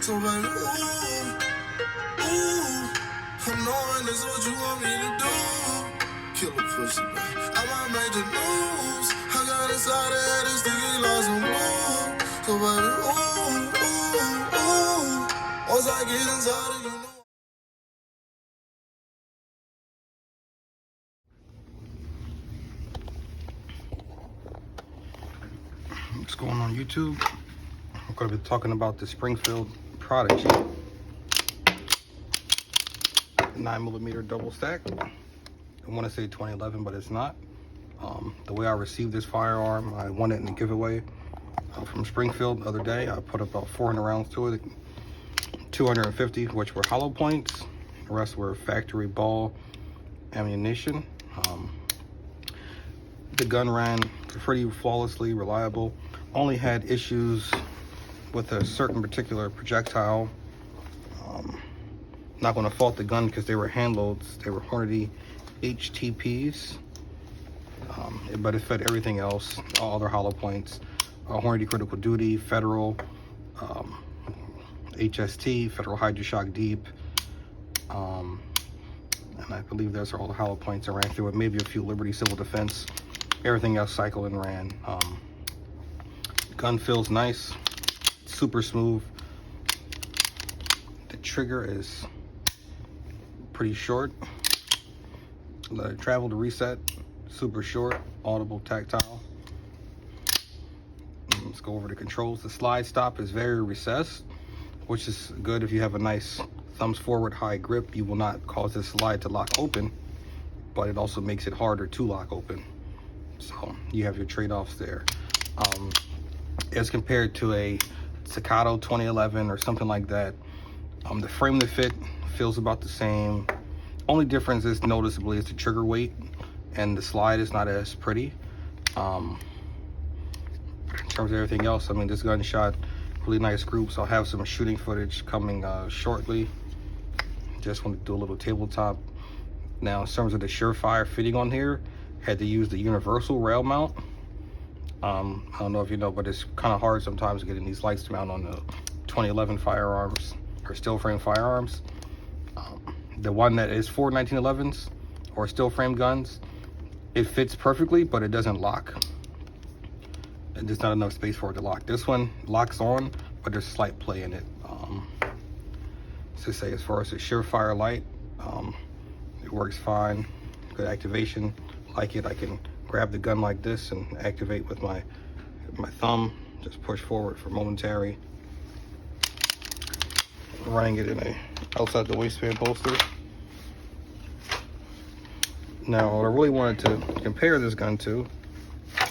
So baby, I'm knowing this what you want me to do. Kill a pussy, baby. I might make the news. I got inside of head and sticky lost some blue. So baby, once I get inside of you know. What's going on YouTube? I'm going to be talking about the Springfield Prodigy 9mm double stack. I want to say 2011, but it's not. The way I received this firearm, I won it in a giveaway from Springfield the other day. I put about 400 rounds to it, 250 which were hollow points, the rest were factory ball ammunition. The gun ran pretty flawlessly, reliable. Only had issues with a certain particular projectile. Not going to fault the gun because they were hand loads. They were Hornady HTPs, but it fed everything else, all other hollow points. Hornady Critical Duty, Federal, HST, Federal Hydroshock Deep, and I believe those are all the hollow points that ran through it. Maybe a few Liberty Civil Defense. Everything else cycled and ran. Gun feels nice, super smooth. The trigger is pretty short. Let it travel to reset, super short, audible, tactile. Let's go over the controls. The slide stop is very recessed, which is good if you have a nice thumbs forward high grip. You will not cause this slide to lock open, but it also makes it harder to lock open. So you have your trade-offs there. As compared to a Staccato 2011 or something like that, the frame to fit feels about the same. Only difference is noticeably is the trigger weight, and the slide is not as pretty. In terms of everything else, I mean, this gun shot really nice groups. I'll have some shooting footage coming shortly. Just want to do a little tabletop. Now, in terms of the Surefire fitting on here, had to use the universal rail mount. I don't know if you know, but it's kind of hard sometimes getting these lights to mount on the 2011 firearms or steel frame firearms. The one that is for 1911s or steel frame guns, it fits perfectly, but it doesn't lock. And there's not enough space for it to lock. This one locks on, but there's slight play in it. To say, as far as the Surefire light, it works fine. Good activation. Like it, I can grab the gun like this and activate with my thumb. Just push forward for momentary. Running it in a outside the waistband holster. Now, what I really wanted to compare this gun to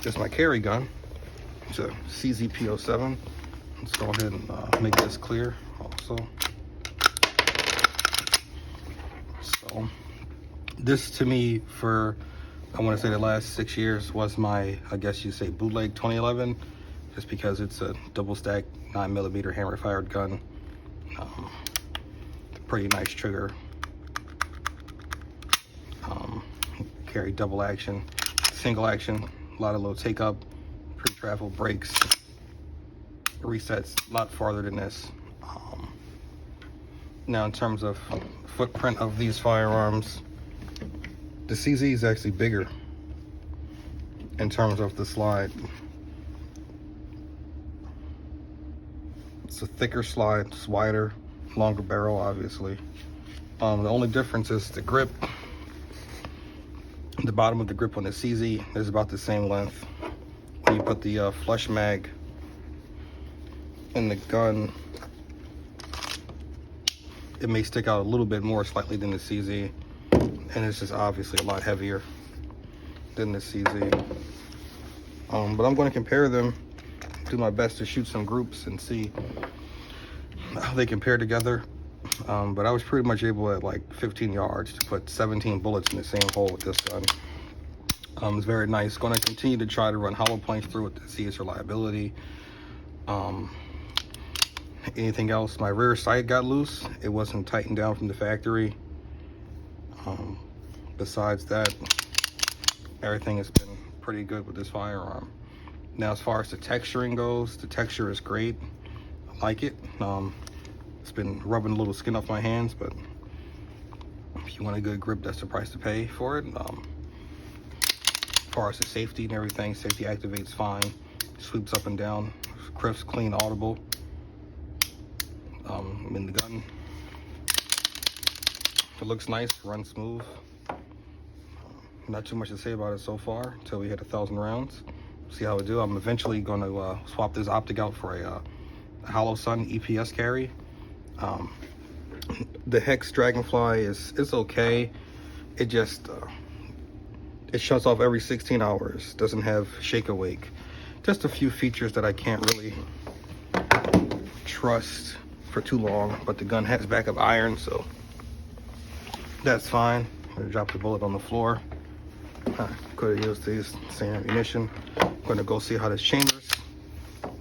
is my carry gun. It's a CZP07. Let's go ahead and make this clear also. So this to me, for I want to say the last 6 years, was my, I guess you say, bootleg 2011, just because it's a double stack 9mm hammer fired gun. Pretty nice trigger. Carry double action, single action, a lot of low take up, pre-travel brakes, resets a lot farther than this. Now, in terms of footprint of these firearms, the CZ is actually bigger in terms of the slide. It's a thicker slide, it's wider, longer barrel, obviously. The only difference is the grip. The bottom of the grip on the CZ is about the same length. When you put the flush mag in the gun, it may stick out a little bit more slightly than the CZ, and it's just obviously a lot heavier than the CZ. But I'm going to compare them, do my best to shoot some groups and see how they compare together. But I was pretty much able at like 15 yards to put 17 bullets in the same hole with this gun. It's very nice. Going to continue to try to run hollow points through it to see its reliability. Anything else? My rear sight got loose. It wasn't tightened down from the factory. Besides that, everything has been pretty good with this firearm. Now, as far as the texturing goes, the texture is great. I like it. been rubbing a little skin off my hands, but if you want a good grip, that's the price to pay for it. As far as the safety and everything, safety activates fine, sweeps up and down, crisp, clean, audible. I'm in the gun. It looks nice, runs smooth. Not too much to say about it so far until we hit 1,000 rounds. See how it do. I'm eventually going to swap this optic out for a Hollow Sun EPS carry. The Hex Dragonfly is okay. It just it shuts off every 16 hours. Doesn't have shake awake. Just a few features that I can't really trust for too long. But the gun has backup iron, so that's fine. I'm gonna drop the bullet on the floor. Could have used this same ammunition. I'm gonna go see how this chambers.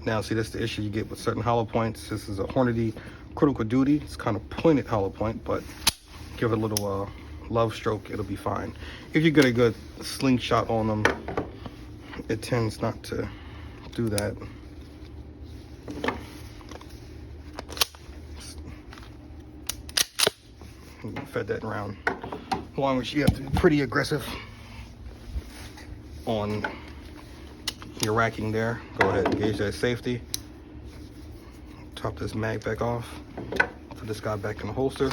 Now, see, that's the issue you get with certain hollow points. This is a Hornady Critical Duty. It's kind of pointed hollow point, but give it a little love stroke, it'll be fine. If you get a good slingshot on them, it tends not to do that. Fed that round. As long as you have to be pretty aggressive on your racking there. Go ahead and gauge that safety. Top this mag back off. Put this guy back in the holster.